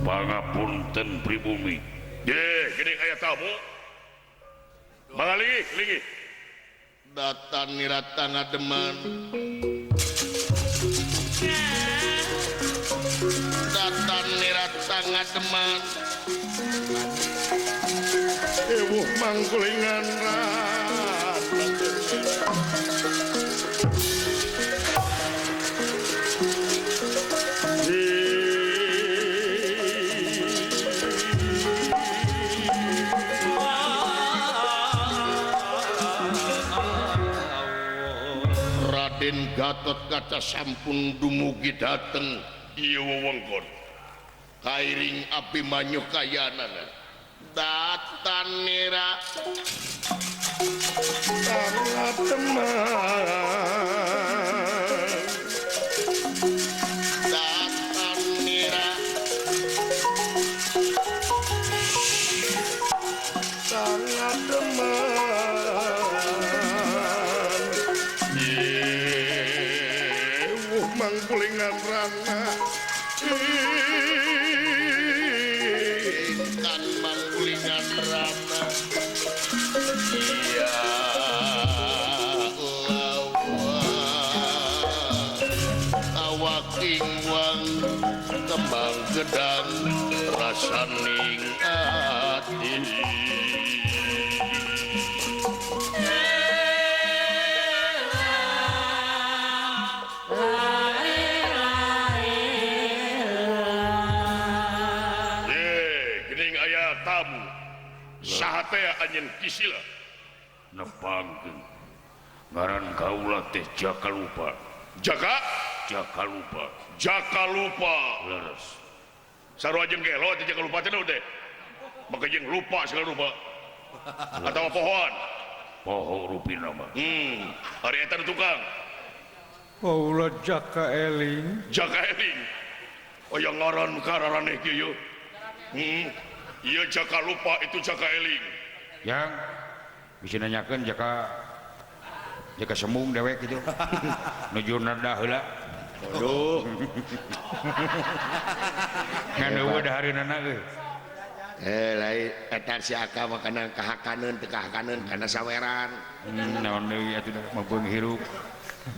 Pangapunten pribumi. Gini aya tamu. Mangali. Datan nirata ngademan. Datan nirata ngademan. Ewuh mangkulingan rat. Raden Gatot Kaca sampun dumugi dateng ieu wewengkon. Kairing Abimanyu kayanana. Datan nira sangat teman. Datan nira sangat teman. Mangkulingan rana intan mangkulingan rana ya Allah awaking wang kembang gedang rasaning ati. Sahate anjeun kisila Nepangkeun ngaran kaula teh Jakalupa. Jakalupa leres sarua jeung gelo teh Jakalupa teh teh maka jeung lupa segala rupa atawa poho rupina mah ari eta tukang Paula Jaka Eling oh yang ngaran kararaneh kieu iya Jakalupa itu Jaka Eling yang bisa nanyakan Jaka semung dewek gitu nuju nada heula aduh ngan eueuh dahareunana euy lain eta si Aka mah kana kahakaneun teu kahakaneun kana saweran naon deui atuh mampeung hirup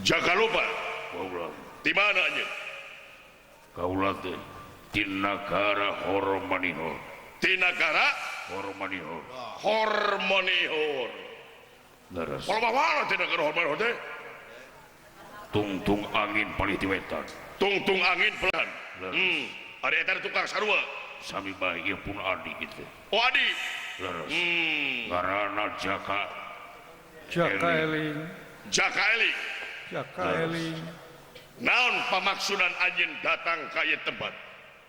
Jakalupa kaula di mana anjeun kaula teh di nagara Hormanihor. Hormanihor. Leres. Kalau mana di negara Hormanihor teh? Tungtung angin palih ti wetan. Tungtung angin pelan. Ari eta tukang sarua. Sami bae ieu pun adi kitu. Oh adi. Leres. Ngaranna Jaka Eling. Naon pamaksudan anjeun datang ka ieu tempat?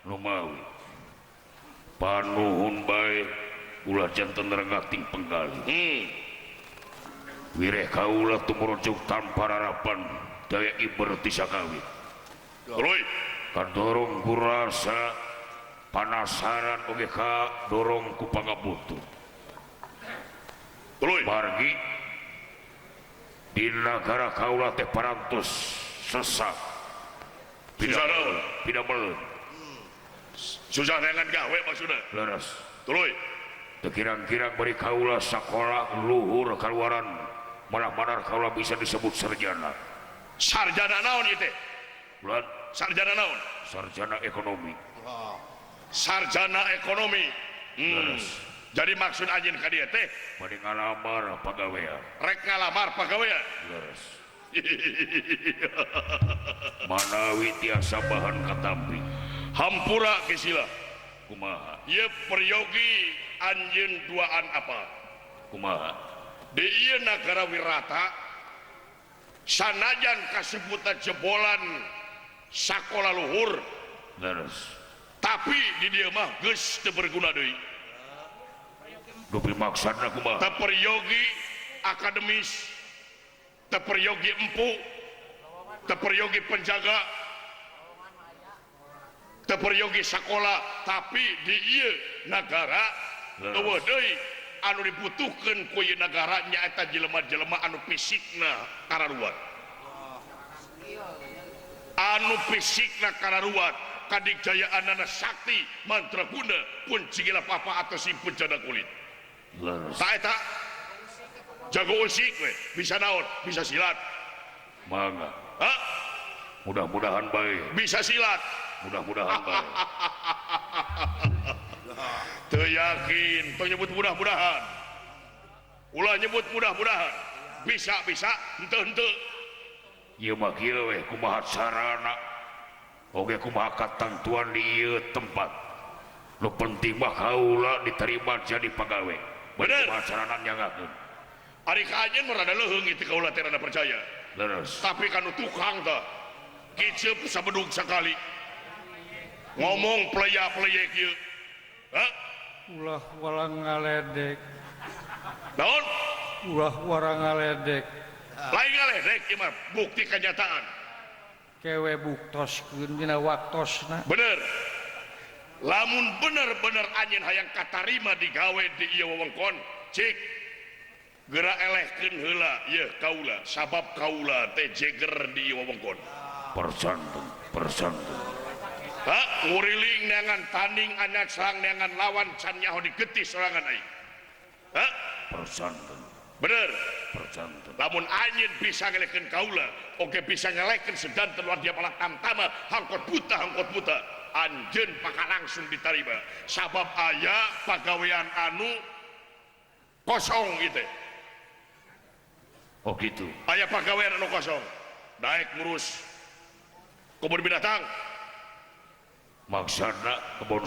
Lumawi. Panuhun bae ulah janten rengating penggali. Wireh kaula tumurujug tanpa harapan daya iber ti sakawit. Tuluy kadorong kurasa panasaran oge ka dorong ku pangabutuh. Tuluy margi di nagara kaula teh parantos sesak. Pidamel. Susah dengan gawe maksudnya leres tuluy teu kirang-kirang bari kaula sakola luhur kaluaran malah kaula bisa disebut sarjana naon ieu teh bulan sarjana naon sarjana ekonomi leres jadi maksud anjeun ka dieu teh bade ngalamar pagawean rek ngalamar pagawean leres manawi tiasa bahan katampi hampura kisila kumaha ieu peryogi anjeun duaan apa kumaha di ieu nagara Wirata sanajan kasibutan jebolan sakola luhur leres tapi di dieu mah geus teu berguna deui dupi maksudna kumaha teu peryogi akademis teu peryogi empu teu peryogi penjaga teu peryogi sakola tapi di ieu nagara eueuh deui anu dibutuhkan ku ieu nagara nyaeta jelema-jelema anu fisikna kararuat kadigjayaanana sakti mantraguna pun cigila papa atau simpun janda kulit saeta jago usik we bisa naon bisa silat mangga hah mudah-mudahan baik bisa silat mudah-mudahan baik teu yakin teu nyebut mudah-mudahan ulah nyebut mudah-mudahan bisa henteu ieu mah kieu we kumaha sarana oge kumaha katentuan di ieu tempat nu penting mah kaula diterima jadi pagawe bener kumaha sarana nyangakeun ari ka anjeun mah rada leuheung itu kaula teh rada percaya leres tapi kanu tukang teh kiceup sabedug sakali ngomong playa-playa kieu hah ulah walang ngaledek naon ulah warang ngaledek lain ngaledek ieu mah bukti kenyataan kewe buktoskeun dina waktosna bener lamun bener-bener anjeun hayang katarima digawe di ieu wewengkon cik geura elehkeun heula ieu kaula sabab kaula teh jeger di ieu wewengkon persanten hah nguriling neangan tanding anyar serang neangan lawan can nyaho digetih serangan aing hah persanten bener persanten lamun anjeun bisa ngelehkeun kaula oge bisa ngelehkeun sedanten luar dia palak tamtama hangkot buta anjeun paka langsung ditarima sabab aya pagawean anu kosong gitu oh gitu aya pagawean anu kosong daek ngurus kebun binatang maksudna kebon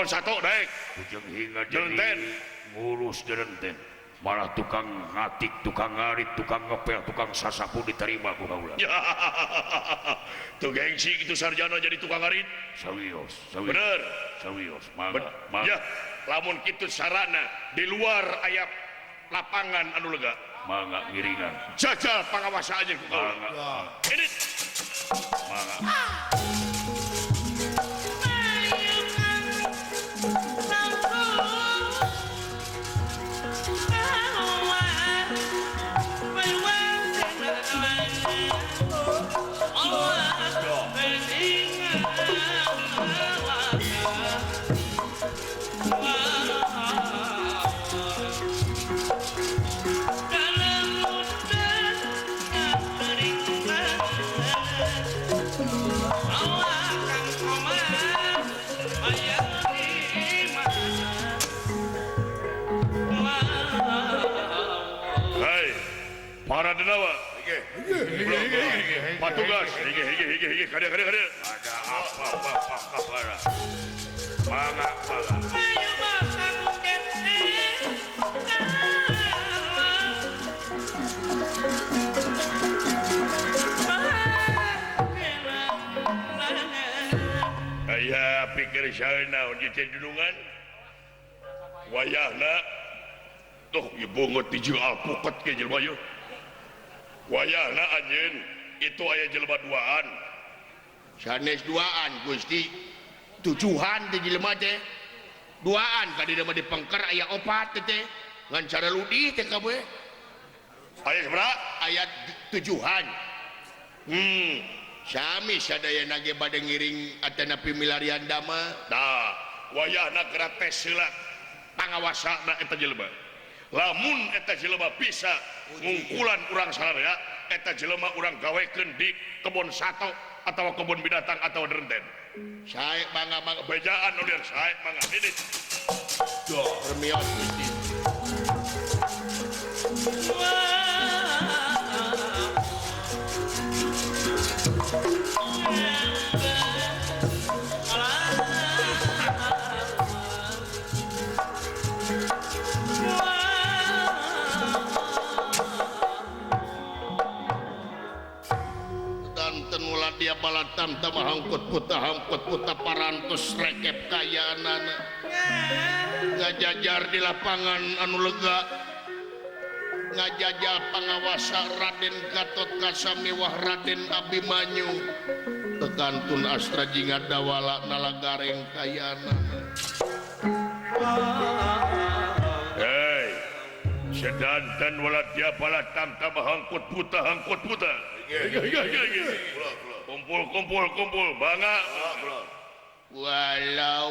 satu daek ujung hingga Jelenten. jadi ngurus jelenten malah tukang ngatik tukang ngarit tukang ngepel tukang sasapu diterima ku kaula ya tuh gengsi gitu sarjana jadi tukang ngarit sawios bener sawios Ben- mangga ya lamun kitu sarana di luar aya lapangan anu lega mangga ngiringan jajal pengawasaannya ku kaula mangga ini mangga hai para denawa patugas hige kada ada apa mangga aya pikir saeunaon ieu teh dudungan wayahna tuh ieu bungut di jeung alpukat ke jelema ieu wayahna anjeun itu aya jelema duaan sanes duaan Gusti tujuhan di jelema teh duaan ka dina mah dipengker aya opat teh ngan cara ludih teh kabeh aya sabaraha aya tujuhan sami sadayana ge bade ngiring atana pimilarian dama nah wayahna geura tes heula pangawasana eta jelema lamun eta jelema bisa ngungkulan urang sararea eta jelema urang gawekeun di kebun sato atawa kebun binatang atawa deren sae mangga bejaan nu liar sae mangga ini permios Gusti ulah dia balatam tama hangkut puta parantos rekep kayanana ngajajar di lapangan anu lega ngajajal pangawasa Raden Gatot Kasamiwah Raden Abimanyu tekantun astra jinga dawala nalagareng kayanana sedanten wala dia bala tam hangkut puta kumpul bangga walau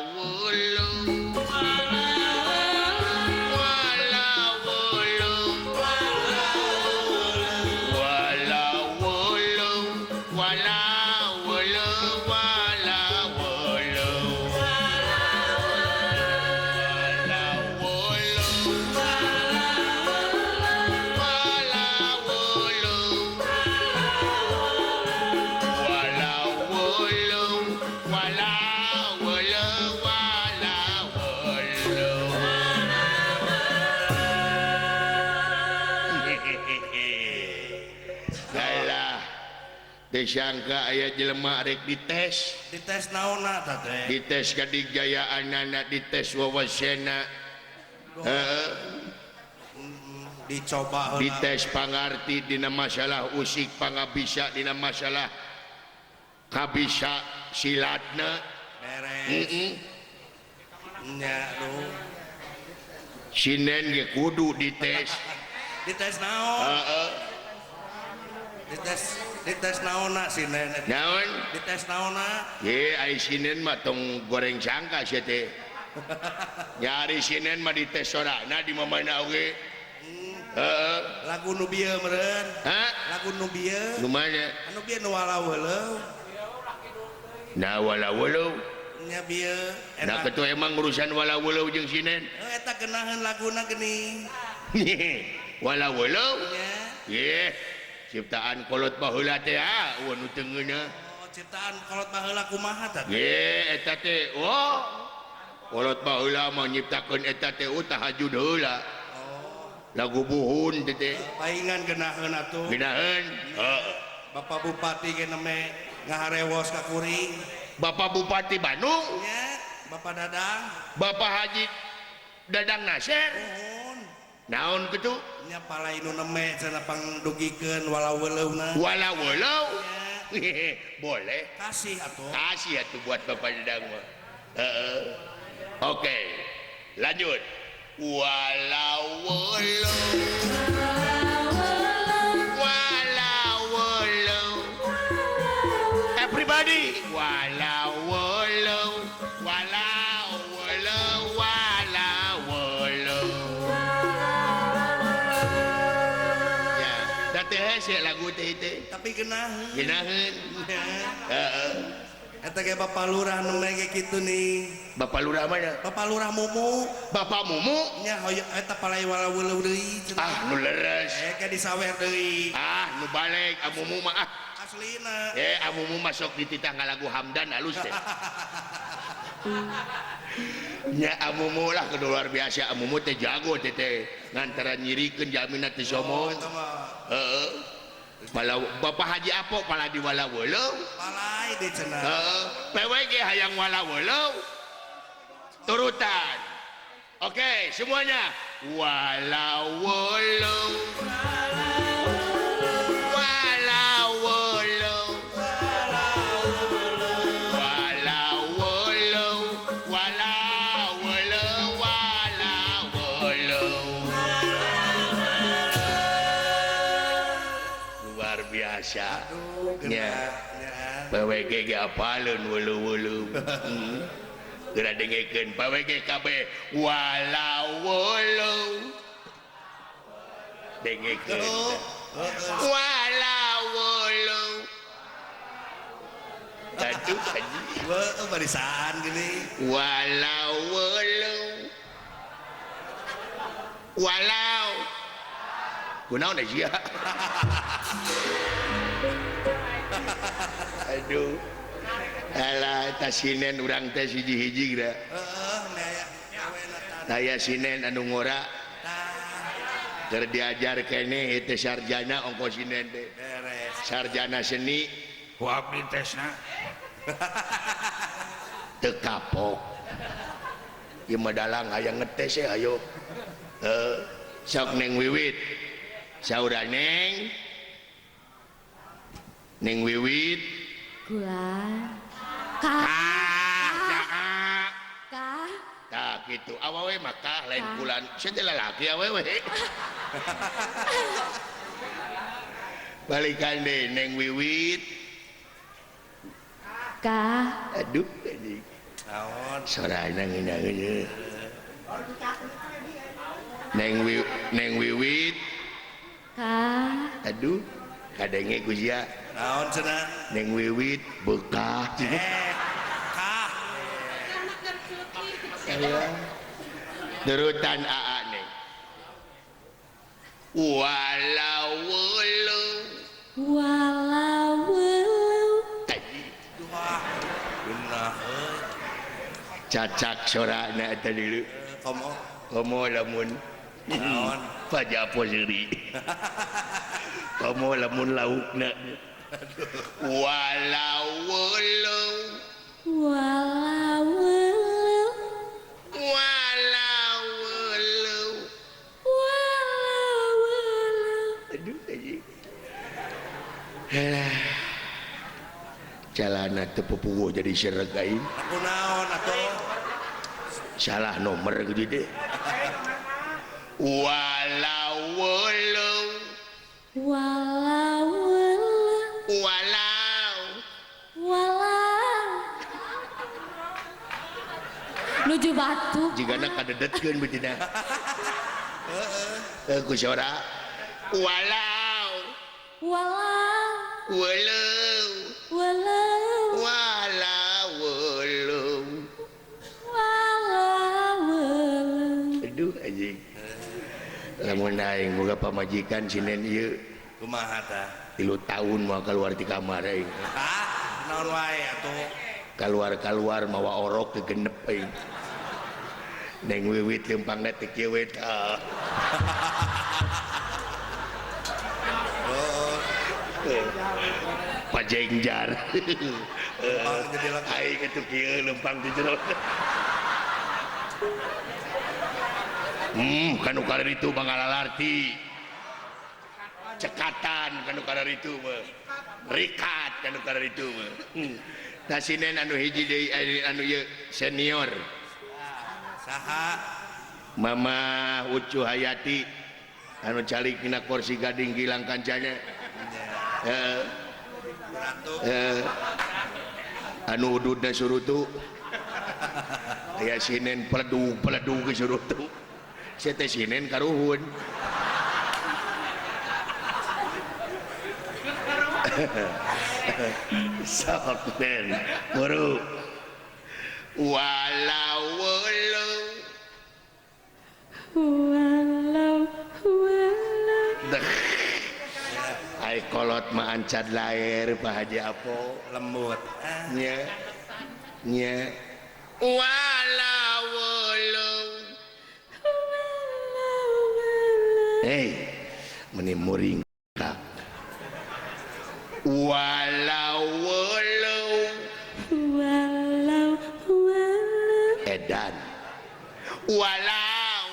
disangka aya jelema rek dites naonna teh dites kadigayaan anak dites wawasanna dicoba dites pangarti dina masalah usik pangabisa dina masalah kabisa silatna beres nya lu sinen ge kudu dites naon dites naonna sinen naon dites naonna ye ai sinen mah tong goreng sangka sia teh nyari sinen mah dites sorana di mamana oge lagu nu bieu meureun ha lagu nu bieu nu mana anu bieu nu wala-weuleum nah wala-weuleum nya bieu nah ketua emang urusan wala-weuleum jeung sinen eta geunaheun laguna geuning wala-weuleum nya ye ciptaan kolot baheula teh nu teungeuna ciptaan kolot baheula kumaha tah ye eta teh kolot baheula mah nyiptakeun eta teh tahajud heula lagu buhun teh paingan geunaheun atuh geunaheun Bapak Bupati ge neme ngaharewos ka kuring Bapak Bupati Bandung nya Bapak Dadang Bapak Haji Dadang Nasir naon kitu nya palai nu neme cenah pangdugikeun wala-weuleuna wala-weuleum boleh kasih atuh buat Bapak Dadang mah oke lanjut wala-weuleum everybody wala-weuleum hese lagu teh tapi geunaheun eta ge Bapak Lurah nu ge kitu nih Bapak Lurah mana Bapak Lurah Mumu Bapak Mumu nya hoyong eta palai wala-weuleum deui nu leres ge disawer deui nu balik Mumu mah aslina Mumu masuk di titah ngalagu Hamdan halus teh nya Mumu lah kudu luar biasa Mumu teh jago teh ngantara nyirikeun jalmina teh somong malah Bapak Haji Apok pala di wala-weuleum palai di cenah PWG hayang wala-weuleum turutan oke semuanya wala-weuleum nya PWG ge apaleun weuleum geura dengekeun PWG kabeh wala-weuleum dengekeun wala-weuleum aduh haji barisan gini wala-weuleum walau kunaon sia aduh alah eta sinen urang teh hiji-hiji gra aya sinen anu ngora keur diajar keneh teh sarjana ongko sinen teh sarjana seni ku abdi tesna teu kapok ieu mah dalang aya ngetes ayo sok Neng Wiwit saura Neng Wiwit Kula kah Kah tak gitu awewe maka lain bulan saya lalaki awewe balikan deh Neng Wiwit Kah aduh anjing naon sorana ngina-ngina Neng Wiwit Kah aduh kadenge ku sia naon cenah Neng Wiwit bekah kah Derutan AA Neng walau wah beunah euy cacak sorana eta dulu komo lamun naon paja poseri komo lamun laukna walau aduh anjing jalana teu pupuh jadi seragain aku naon atuh salah nomor gitu deh walau nuju batu jika nak kadedetkeun betina ku sora walau aduh anjing lamun aing boga pamajikan sinen ieu kumaha tah 3 tahun mau keluar di kamar aing naon wae atuh keluar mawa orok kegenep aing Neng Wiwit lempangna teu kieu we tah pajengjar jadi laki aing atuh kieu lempang di jero kanu kaler itu mangalalarti cekatan kanu kaler itu mah rikat kanu kaler itu mah nah sinen anu hiji deui anu ieu senior saha Mama Ucu Hayati anu calik dina kursi gading gilang kancanya ratu anu ududna surutu aya sinen peledug ke surutu saya teh sinen karuhun sok den buru walau ai kolot mah ancad lair Pak Haji Apo lembut nya walau meni muring kak walau edan walau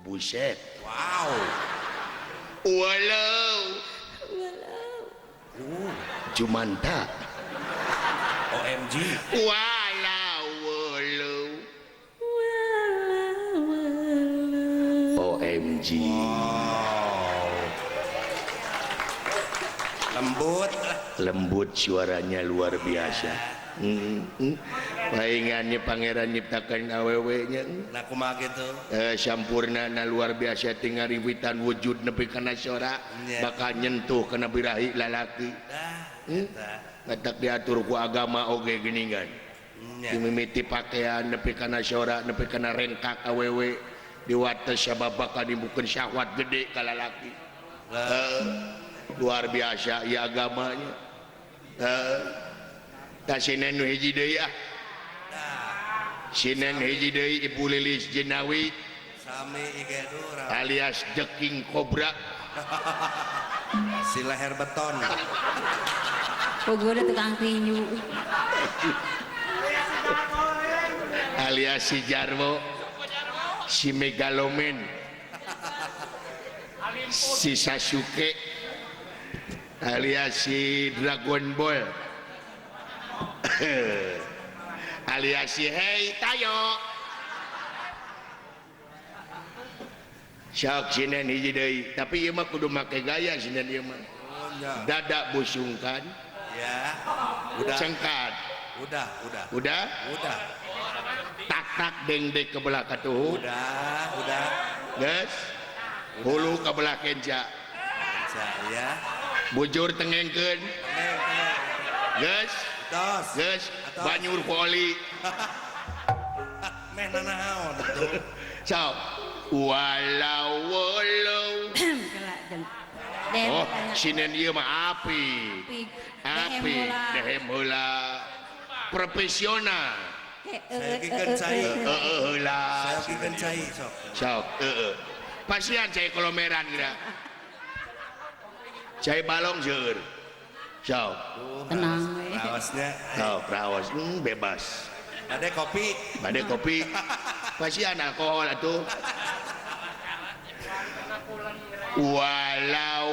buset wow walau Jumanta OMG walau OMG lembut suaranya luar biasa paingannya pangeran nyiptakan awewe-nya nah kumaha gitu sampurna na luar biasa tinggal riwitan wujud nepi kana sora bakal nyentuh kana birahi lalaki ngatak diatur ku agama oge geuningan dimimiti pakaian nepi kana sora nepi kana rengkak awewe diwates sabab bakal dibukeun syahwat gede ka lalaki luar biasa ya agamanya sinen nu hiji deui sinen hiji deui Ibu Lilis Jenawi sami igedura alias The King Cobra si leher beton Pogo ada tukang tinju alias si Jarwo si Megaloman si Sasuke alias si Dragon Ball alias si hei tayo sok sinen hiji deui tapi ieu mah kudu make gaya sinen ieu mah dada busungkan Ya. Udah. cengkat Udah. tak tak deng dek ke belah katuhu Udah. geus hulu ke belah kenca Saya. bujur tengengkeun geus Tos. geus banyur poli Meh nanaon atuh. sok walau Kelak jeung. oh sinen ieu mah api dehem heula profesional Saya kikeun cai. heula Saya kikeun cai sok. sok pasian cai kolomeran kira cai balong seueur sok Tenang we. Raosnya. sok raos bebas Ada kopi. bade kopi pasian alkohol atuh walau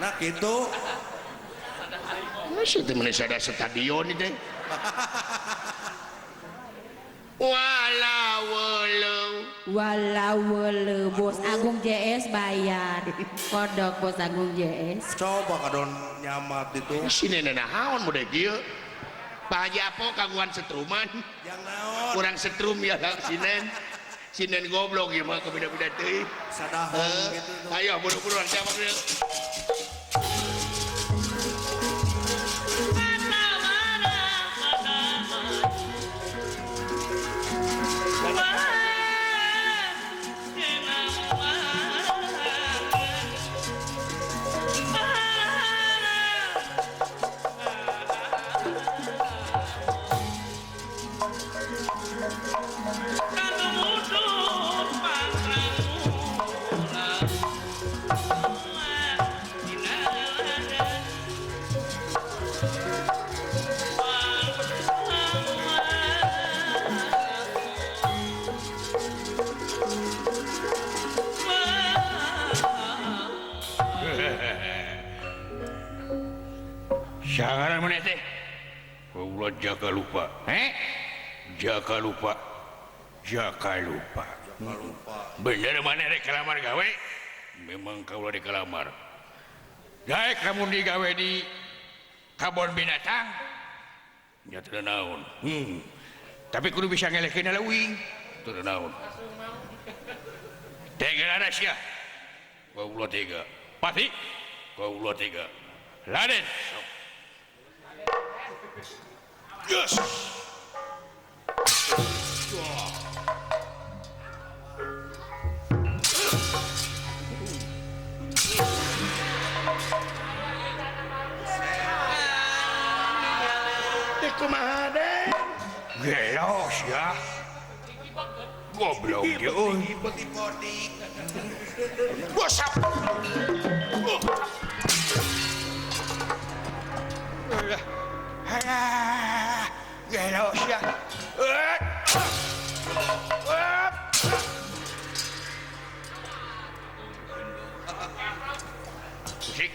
Nah gitu. masih temen ada stadion itu walau Bos Agung JS bayar. Kodok Bos Agung JS. Coba kadon nyamat itu. sini naon muda kieu Pak Haji Apo kaguan setruman Yang naon? kurang setrum ya sinen goblok ya mah kebeda-beda teuing Sadahong gitu. ayo buru-buruan siapa dulu Sangaran mana teh? Ulah jaga lupa. Jaga lupa. Bener mana rek kelamar gawe? Memang kau di kelamar. Daek kamu digawe di kabon binatang. Nyata naon. Tapi kudu bisa ngelekeun leuwing. Teu naon. Tega ada sia. Kau ulah tega. Pati. Kau ulah tega. Laden. Yes. kumaha deh Gelos ya. Goblok dia euy. Poti-poti. Gosap. Halah. Gelos ya. Musik.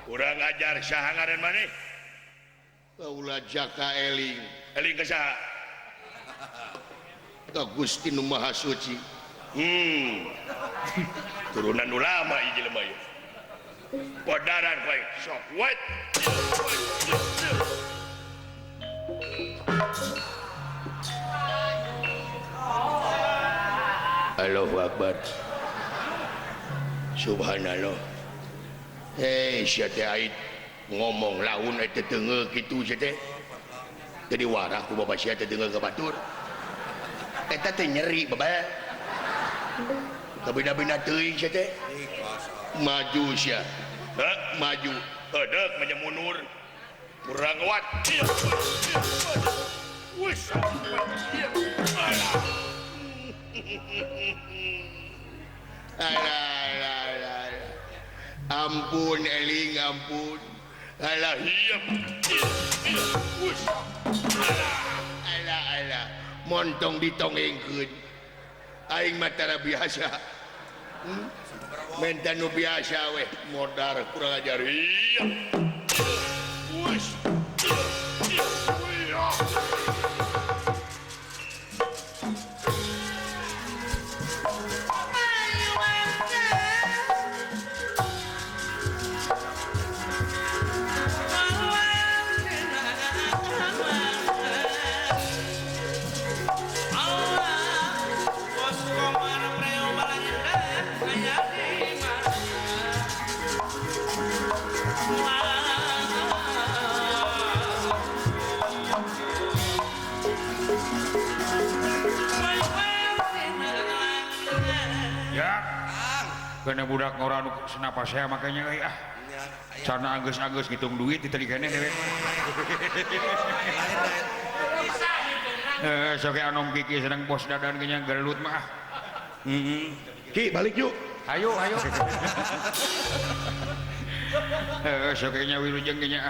Kurang ajar sahangaran maneh. ulah jaka eling Eling ke saha? ka Gusti Nu Maha Suci turunan ulama ieu jelema ieu podaran bae sok what Allahu Akbar subhanallah sia teh ait ngomong laun teh teungeuh kitu sia teh teu diwarah ku bapak sia teh teungeuh ka batur eta teh nyeri bae kabina-bina teuing sia teh maju sia maju hedek menyemunur kurang wat wis alah ampun eling ampun alah diam wis alah montong ditongengkeun aing mah tara biasa menta nu biasa weh modar kurang ajar iya wis karena budak orang senapa saya makanya sana anggus ngitung duit diterikane dewek soke anom kiki sedang bos dadan kenya gelut mah Ki balik yuk ayo soke nya wilujeng kenya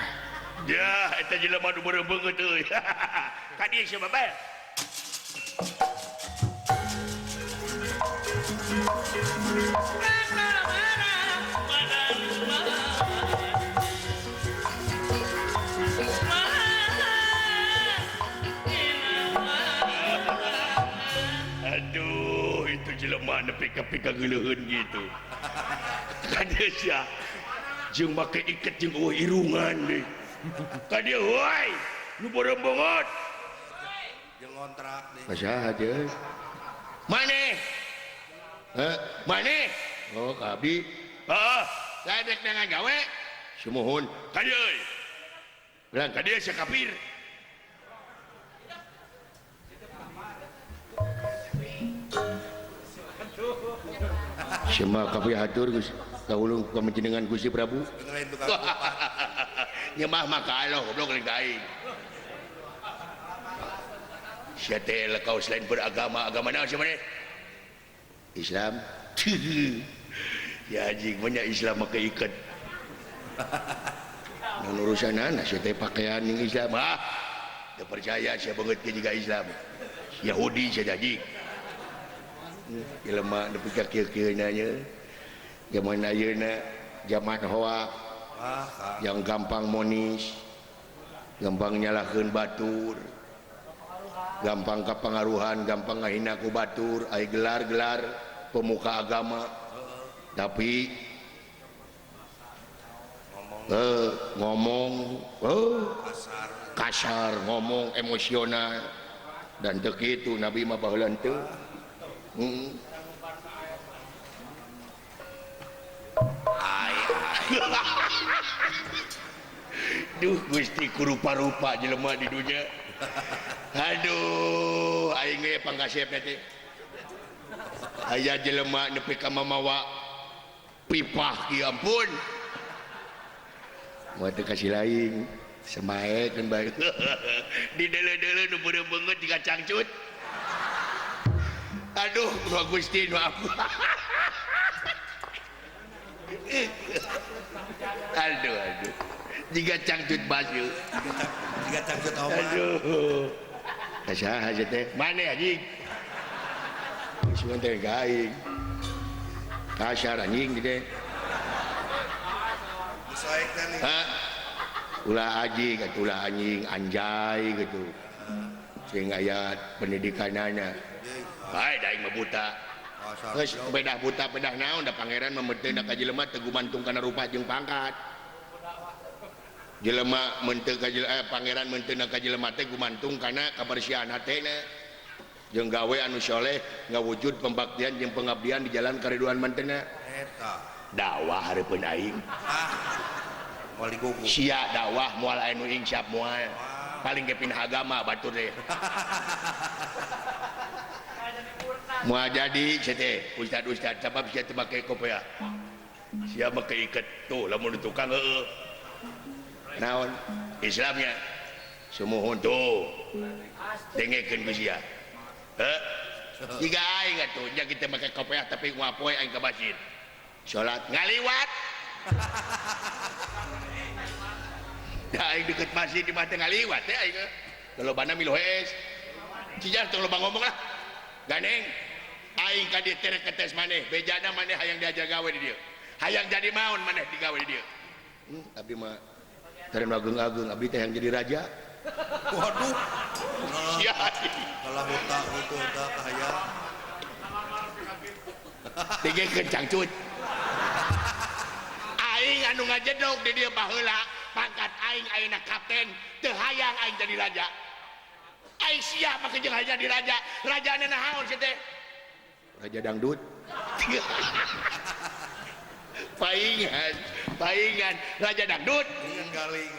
ya eta jelema nu beureuh beungeut euy ka dieu sia bae aduh itu jelema nepi ka geuleuheun gitu ka dieu sia jeung make iket jeung irungan deui ka dieu hoy nu beureuh beungeut Jeung ngontrak deh. masaha deui maneh maneh oh kabdi heeh ladek dengan gawe sumuhun ka dieu euy bilang ka dieu sia kafir semua kapi hatur Gus kaulung kamanjenengan Gusti Prabu Dengerin tukang nyemah maka Allah goblok lain kain sia teh lekau selain beragama naon sia maneh Islam ya anjing banyak Islam make iket mun urusanana sia teh pakaian ning Islam teu percaya sia beungeut ke jiga Islam Yahudi sia anjing jelema nepi ka kieu-kieuna nya zaman ayeuna zaman hoak yang gampang monis gampang nyalahkeun batur gampang kapangaruhan gampang ngahina ku batur aya gelar-gelar pemuka agama tapi ngomong kasar ngomong emosional dan teu kitu Nabi mah baheula teu duh Gusti kurupa-rupa jelema di dunia aduh aing ge pangkasepna teh aya jelema nepi ka mamawa pipah kieu ampun moal teu kasih lain semaekeun bae di deuleu-deuleu nu beureuh beungeut jiga cangcut aduh Roh Gusti maaf aduh jiga cangcut baju Jiga cangcut obat. aduh kasaha teh maneh anjing sugan teh gaing kasar anjing teh Disoekeun nih. ulah aji kata ulah anjing anjay gitu sing aya pendidikanana bae da aing mah buta geus bedah buta bedah naon da pangeran memeteunak ka jelema teu gumantung kana rupa jeung pangkat jelema menteu ka pangeran menteunak ka jelema teh gumantung kana kabersihan hatena jeung gawe anu soleh ngawujud pembaktian jeung pengabdian di jalan kariduan mantena eta dakwah hareupeun aing wali gugu sia dakwah moal anu insyaf moal paling ge pindah agama batur teh moal jadi teh ustad sabab sia teu make kopiah sia make iket tuh lamun tukang heueuh naon Islamnya sumuhun tuh dengekeun ku sia jika aing atuh nya kita make kopiah tapi ngapoe aing ka masjid salat ngaliwat da aing deket masjid di mah teh ngaliwat teh aing lolobana milu hees cijar tong loba ngomong lah ganeng aing ka dieu teh ketes maneh bejana maneh hayang diajar gawe di dieu hayang jadi maon maneh digawe di dieu abdi mah teren agung-agung abdi teh yang jadi raja waduh sia kalau huta itu udah kahaya digekeun cangcut aing anu ngajedog di dieu baheula pangkat aing ayeuna kapten teu hayang aing jadi raja aing siap make jeung hayang jadi raja rajana naon sia teh raja dangdut paingan raja dangdut dengan galing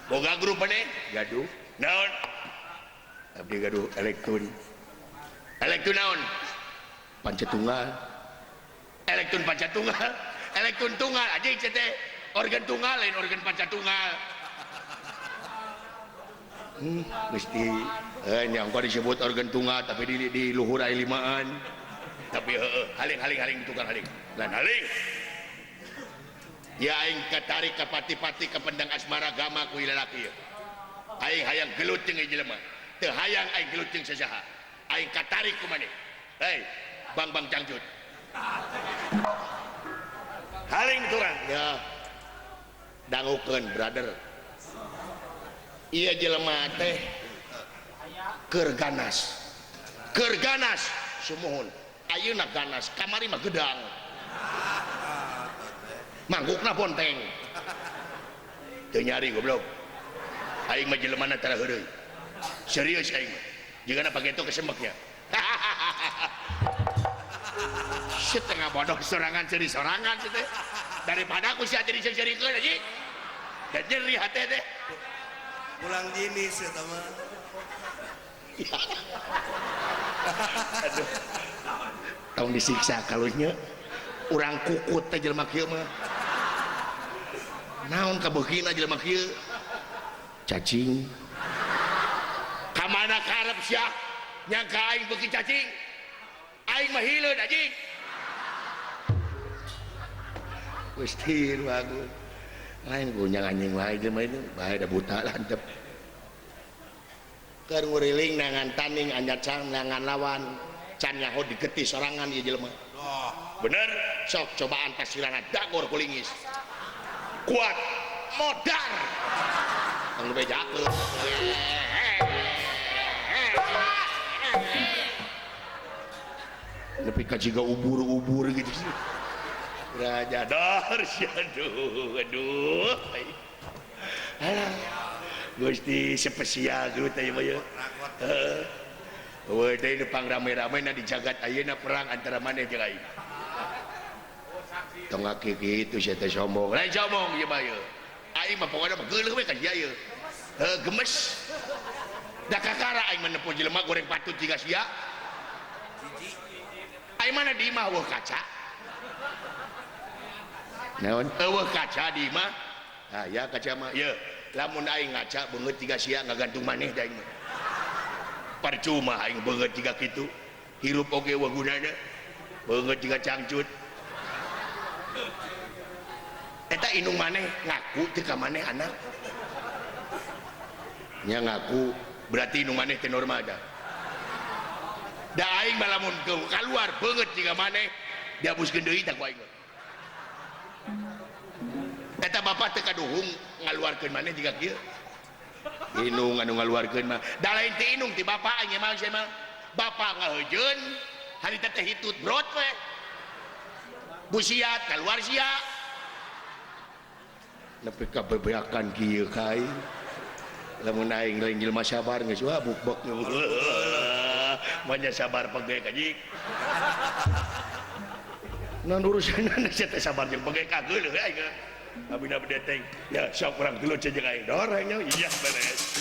boga grup maneh gaduh naon abdi gaduh elektron naon pancatunggal elektron tunggal aja teh organ tunggal lain organ pancatunggal mesti yang kau disebut organ tunggal tapi di luhur aya limaan tapi haling tukang haling dan haling ya aing katarik ka pati-pati ka pendang asmara gama ku lalaki aing hayang gelut jeung jelema teu hayang aing gelut jeung sajaha aing katarik ku maneh hei bang cangcut haling turang ya dangukeun brother iya jelema teh keur ganas sumuhun ayeuna ganas kamari mah gedang manggukna ponteng teu nyari goblok aing mah jelemana tara heureuy serius aing jigana pageto kesembeknya setengah bodoh sorangan ceri sorangan teh daripada aku sia jadi seri-serikeun aja dan nyeri hati teh pulang jenis ya teman aduh tong disiksa kalunya urang kukut teh jelema kieu mah naon kabeukina jelema kieu cacing kamana karep sia nyangka aing beuki cacing aing mah hileud anjing Gusti bagus lain gunyang anjing lain jelema itu bae da buta lantep keur nguriling nangan tanding anyat sang nangan lawan can nyaho digeti sorangan ieu jelema bener sok cobaan tasirana dagor kulingis kuat modar anu bejakeun nepi ka jiga ubur-ubur gitu sih raja dar sih aduh alah Gusti spesial gitu teh mah ya we teh nepang rame-rame na di jagat ayeuna perang antara maneh jeung aing tong aki kitu sia teh sombong lain sombong ieu mah ye aing mah pokona mah geuleuh we ka sia ye gemes da kakara aing menepo jelema goreng patut jiga sia aing mana di imah weuh kaca naon eueuh kaca di imah ya kaca mah ye lamun aing ngaca beungeut jiga sia ngagantung maneh da aing mah percuma aing beungeut jiga kitu hirup oge eueuh gunana beungeut jiga cangcut eta inung maneh ngaku teu ka maneh anak nya ngaku berarti inung maneh teh normal dah da aing mah lamun kaluar beungeut jiga maneh dihabuskeun deui tah ku aing eta bapak teu kaduhung ngaluarkeun maneh jiga kieu inung anu ngaluarkeun mah da lain ti inung ti bapak aing mah sia mah bapak ngaheujeun hari teh hitut brot we busiat keluar sia nepi ka bebeakan kieu kai lamun aing lain jelema sabar geus wah bukbok banyak sabar pege kajik non urusan sia teh sabar jeung pege kageuleuh aing abina bedeteng ya sok urang dulu jeung aing dorengnya iya beres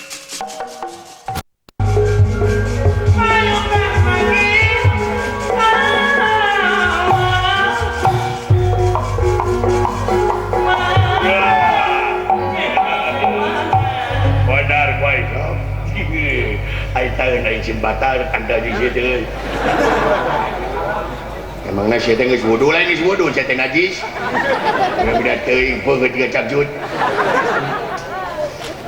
tahu naik jembatan tanda di situ. Emangnya saya tengah wudu lah ini wudu saya tengah najis. Kalau tidak tering pun ketika cakjut.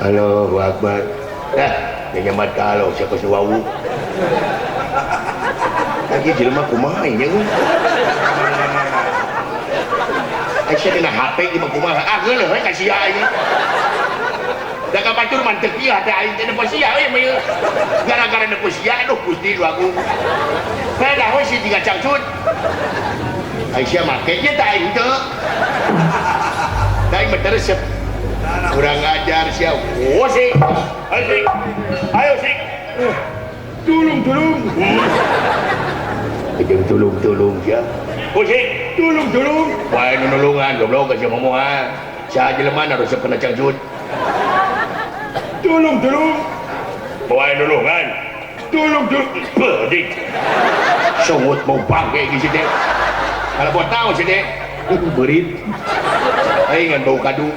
Allahu Akbar. Dah, jangan mata kalau saya kau sewawu. Lagi jelma kumaha ini kan? Saya tengah HP di kumaha. Ah, geuleuh we kasih aja. Da kapatur mantep ieu hate aing teh nepo sia we meuh. Gara-gara nepo sia aduh Gusti lu aku. Kada we si tiga cangcut. Aisyah make nya teh aing teu. Daing bener resep. Kurang ajar sia. Oh sih. Ayo sih. Tulung. Tulung ya. Oh sih. Tulung. Wae nulungan goblok geus ngomongan. Sa jelema harus kena cangcut. Tulung bawa nulungan tulung bedik sewut mau pakai gitu deh kalau buat tahu sih deh berit ingat bau kadu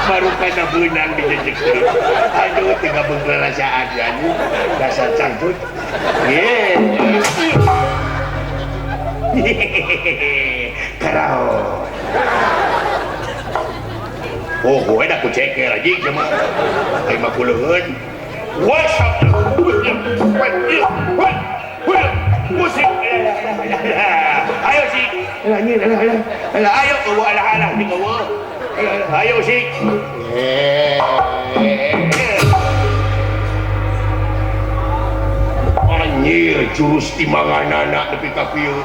baru kena benang di jejak aduh tinggal berperasaan kan dasar cangcut Karau. Oh, gue dah ku cek lagi cuma 50-an. WhatsApp. Musik. Ayo sih. Ayo bawa alah-alah di bawah. Ayo sih. Anjir, jurus timangan anak nepi ka kieu.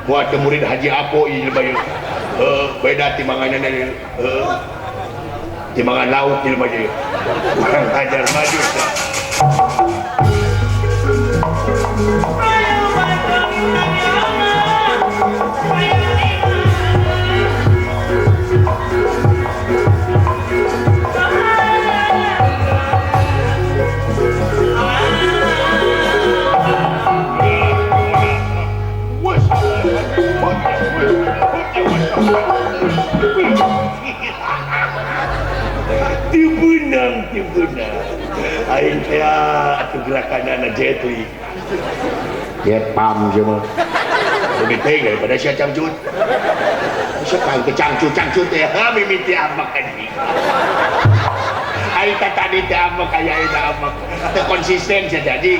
Buat murid Haji Apo ieu bae. Beda timangan anak timangan lauk ieu bae. Kurang ajar maju. Tibenang aing teh atuh gerakan anak jetli jet pam je mah lebih teh daripada sia cangcut sia kang ke cangcut teh mimiti amak anjing aing tadi teh amak aya eta amak teu konsisten sia jadi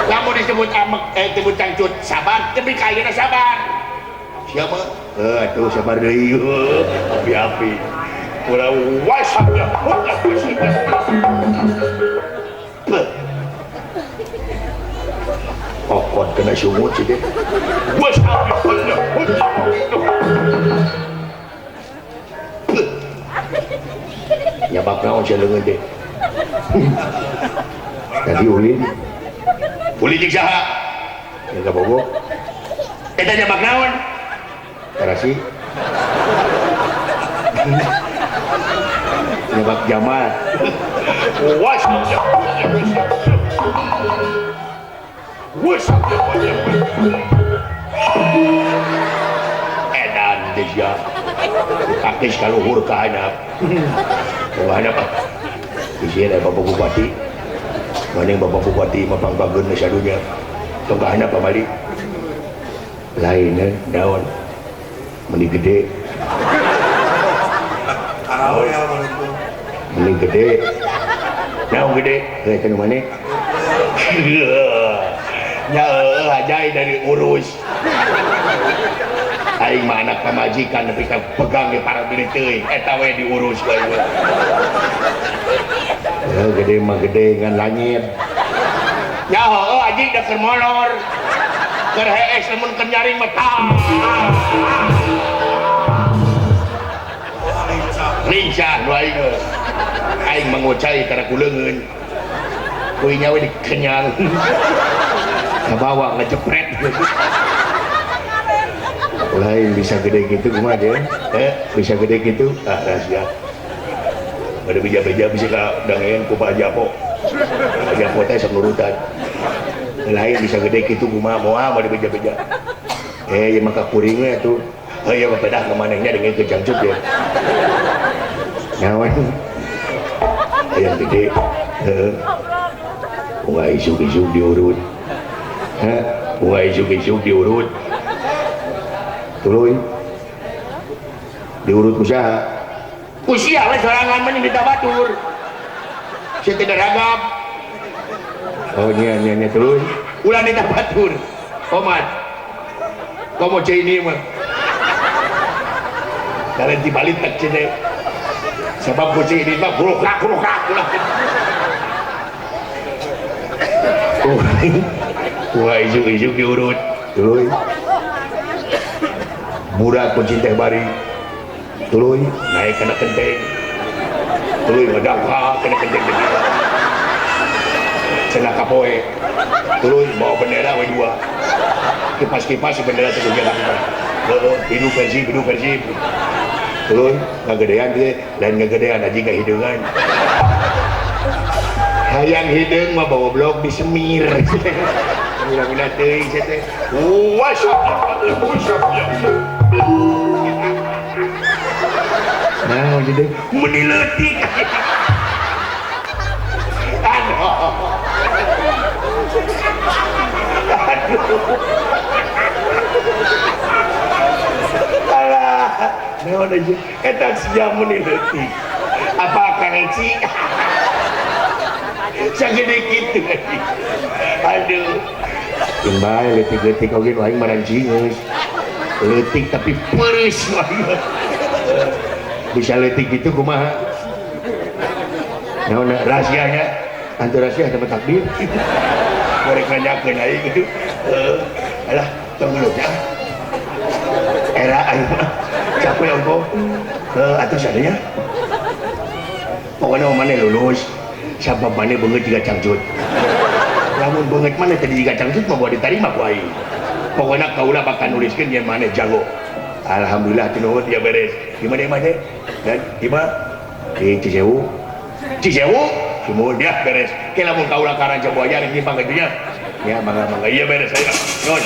lamun disebut amak disebut cangcut sabar tapi kayana sabar siapa atuh sabar deui api-api ulah wasapnya kokot kena sumut sih deh wasapnya nyabak naon sia leungeun deh tadi ulin jeung saha yang kabogok eta nyabak naon tarasi nyebab Jamal edan dia taktis kalau luhur ke handap apa di sini Bapak Bupati mana Bapak Bupati mapang bagun sadunya tong ke handap pamali lainnya daun meni gede ini gede naon gede kayak nu maneh nya hajai dari urus aing mah anak pamajikan nepi ka pegang di para beli teuing eta we diurus wae Gede mah gede dengan langit. Nyaho anjing dah keur molor. Keur hees lamun keur nyaring mah lincah nu aing. Aing mangocai karena kuleungeun. Kuy nyawa dikenyang. Kabawa ngejepret. Lain bisa gede gitu kumaha deh. Bisa gede gitu. Rahasia. Ada bija-bija bisa ka dangeun ku Pak Japo. Pak Japo teh sok nurutan. Lain bisa gede gitu kumaha moal ada bija-bija. Ya maka kuring we atuh. Ya bapedah ka manehnya dengan kejangcut ya. Nyawa yang gede. Bunga isuk-isuk diurut. Bunga isuk-isuk diurut. Tuluy. Diurut usaha. Usia lah sorangan mah minta batur. Saya tidak ragap. Oh nya terus. Ulah minta batur. Komat. Komo cai ini mah. Kalian dibalik tak cene. Sebab kucing ini mah kurukak ulah. Wah ijuk diurut. Tuluy. Budak kucing teh bari. Tuluy naik kena kenteng. Tuluy ngadangka kena kenteng begitu. Cenah kapoe. Tuluy bawa bendera we dua. Kipas bendera teh jalan. Hidup Persib. Tuluy ngagedean teh dan ngagedean aja ka hideungan. Hayang hideung mah bawa blok di semir. Mira teuing teh. Wah, nah, jadi meniletik. Aduh. Alah, naon aja. Eta sejam meniletik. Apa kangeci? Sagede kitu. Aduh. Kembali letik-letik oge nu aing marancing geus. Letik tapi peres wae. Bisa letik gitu kumaha. Nah, rahasianya antu rahasia sama takdir. Gorek nanyakeun aing gitu. Alah, tong geuleuh era aing mah capek engko. Atuh sadenya. Pokona maneh lulus. Sabab maneh beungeut jiga cangcut. Lamun beungeut maneh teh jiga cangcut mah boa diterima ku aing. Pokona kaula bakal nuliskeun yen maneh jago. Alhamdulillah tinuhun dia beres. Gimana mah deh? Dan gimana? Di Cisewu. Semua dia beres. Kela mun kaula karanca buaya rek nyimpang gitunya. Ya mangga iya beres saya. Nun.